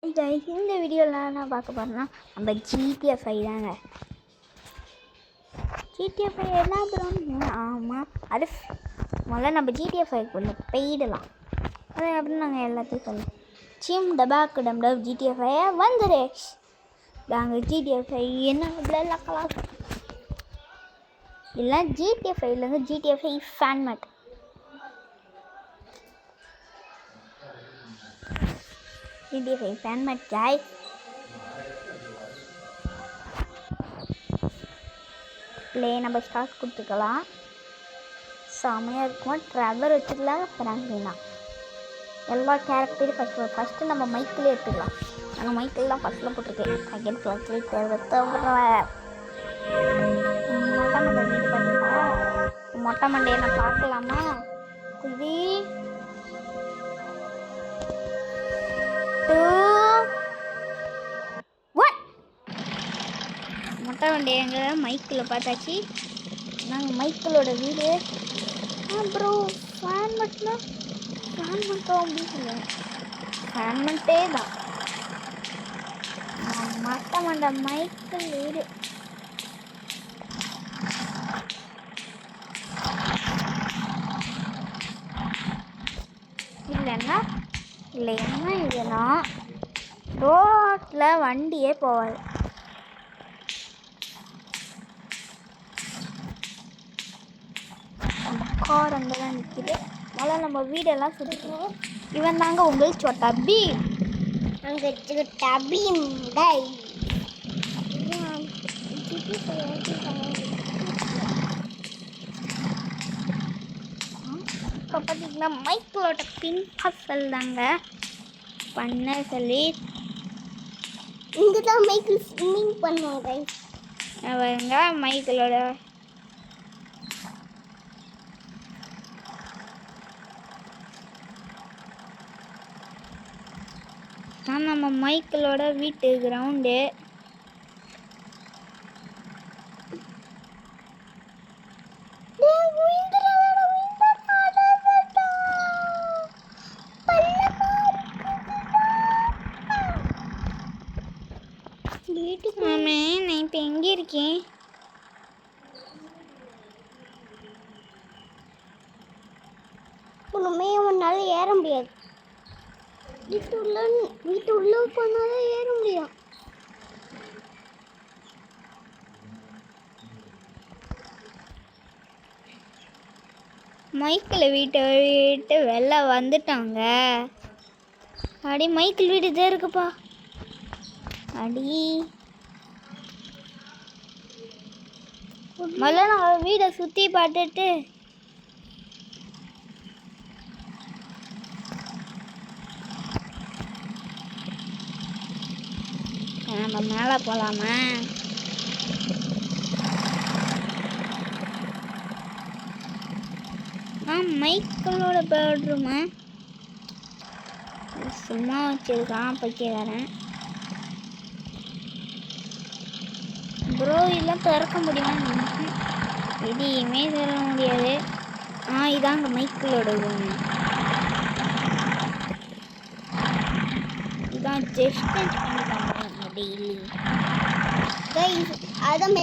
இந்த வீடியோவில் நான் பார்க்க போகிறேன்னா நம்ம ஜிடிஎஃப்ஐ தாங்க. ஜிடிஎஃப்ஐ என்ன பண்ணுறோம்? ஆமாம், அது முதல்ல நம்ம ஜிடிஎஃப்ஐ கொஞ்சம் போயிடலாம். அது அப்படின்னு நாங்கள் எல்லாத்தையும் சொல்லலாம். சிம் டபாக்கு டம் டப் ஜிடிஎஃப்ஐ வந்துரு நாங்கள் ஜிடிஎஃப்ஐ என்ன விளையாடலாம். இல்லை ஜிடிஎஃப்ஐலேருந்து ஜிடிஎஃப்ஐ ஃபேன்மேட் ஜிடிஎஃப்ஐ ஃபேன்மேட் ஜாய் ப்ளே நம்ம ஸ்டார்ட் கொடுத்துக்கலாம். செம்மையாக இருக்கும். ட்ரெவர் வச்சுக்கலாம். ஃப்ராங்க்லினா எல்லா கேரக்டரும் ஃபஸ்ட்டு நம்ம மைக்கிலே எடுத்துக்கலாம். நாங்கள் மைக்கில் தான் ஃபஸ்ட்டில் போட்டிருக்கேன். செகண்ட் ஃப்ளாக்ஸில் மொட்டை மண்டையை நான் பார்க்கலாமா? குதி 2 1 மொட்டை வண்டி எங்கள் மைக்கில் பார்த்தாச்சு. நாங்கள் மைக்கிளோட வீடு அப்புறம் ஃபேன் மட்டும் அப்படின்னு சொல்லுவேன். ஃபேன் மட்டே தான் மொட்டை மண்டை மைக்கிள் வீடு. இல்லை என்ன இதுனா ரோட்டில் வண்டியே போகாது. நம்ம கார் அங்கே தான் நிற்கிது. முதல்ல நம்ம வீடெல்லாம் சுற்றுவோம். இவன் தாங்க உங்களுக்கு சொட்டா பீம். அங்கே சொட்டா பீம் டை. இப்போ பார்த்தீங்கன்னா மைக்கிளோட பின் பசல் தாங்க பண்ண சொல்லி இங்கே தான் மைக்கிள் ஸ்விம்மிங் பண்ணுவாங்க. அவங்க மைக்கிளோட தான் நம்ம மைக்கிளோட வீட்டு கிரவுண்டு. மாமே நான் இப்போ எங்கே இருக்கேன்? ஒன்றுமே உன்னால ஏற முடியாது. வீட்டு உள்ள போனாலும் ஏற முடியும். மைக்கிள் வீட்டை வெளில வந்துட்டாங்க. அடி மைக்கிள் வீடு இதே இருக்குப்பா. அடி முதல்ல நான் வீடை சுற்றி பார்த்துட்டு நம்ம மேலே போகலாமா? மைக்கிளோட பெட்ரூமா சும்மா வச்சிருக்கான் பைக்கியக்காரன். ப்ரோ இதெல்லாம் திறக்க முடியுமா? எதையுமே திறக்க முடியாது. இதாங்க மைக்கிளோட ரூம். இதான் ஜஸ்ட் பண்ணிட்டாங்க டெய்லி. அதான்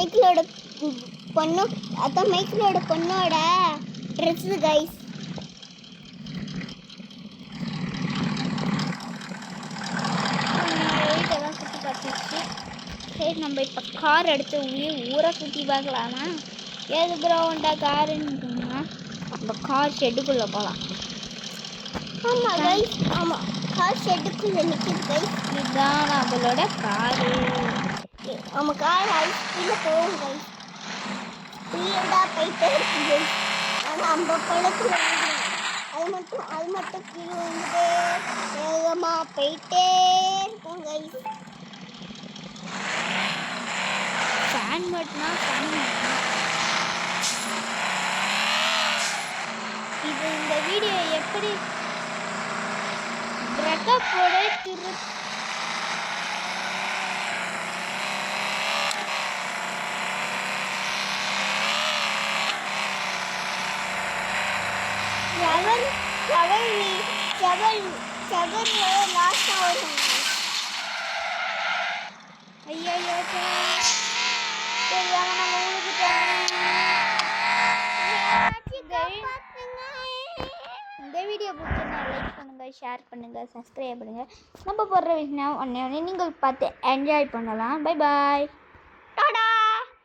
மைக்கிளோட பொண்ணோட ட்ரெஸ்ஸு கைஸ். வீட்டெல்லாம் சுற்றி பார்த்துச்சு. சரி நம்ம இப்போ கார் எடுத்து ஊரை சுற்றி பார்க்கலாமா? ஏது ப்ரௌண்டா காருன்னு நம்ம கார் ஷெட்டுக்குள்ளே போகலாம். ஆமாம் கைஸ், ஆமாம் கார் ஷெட்டுக்குள்ளே நிற்கிது கைஸ். இதுதான் நம்மளோட காரு. நம்ம கார் ஐஸ்ல போகும் கைஸ். ஸ்பீடாக போயிட்டே இருக்குது. ஆனால் அந்த பழத்தில் அது மட்டும் கீழே வந்துட்டு வேகமாக போயிட்டே இருக்கும் கைஸ். ஃபேன் மட்டும்னா இது இந்த வீடியோ எப்படி பிரக்கப்போட செவன் செவன் செவன் லாஸ்ட் ஆகும். தெரியாம நம்ம இந்த வீடியோ பிடிச்சிருந்தா லைக் பண்ணுங்கள், ஷேர் பண்ணுங்கள், சப்ஸ்கிரைப் பண்ணுங்கள். நம்ம போடுற விஷயம் ஒன்றே நீங்கள் பார்த்து என்ஜாய் பண்ணலாம். Bye bye.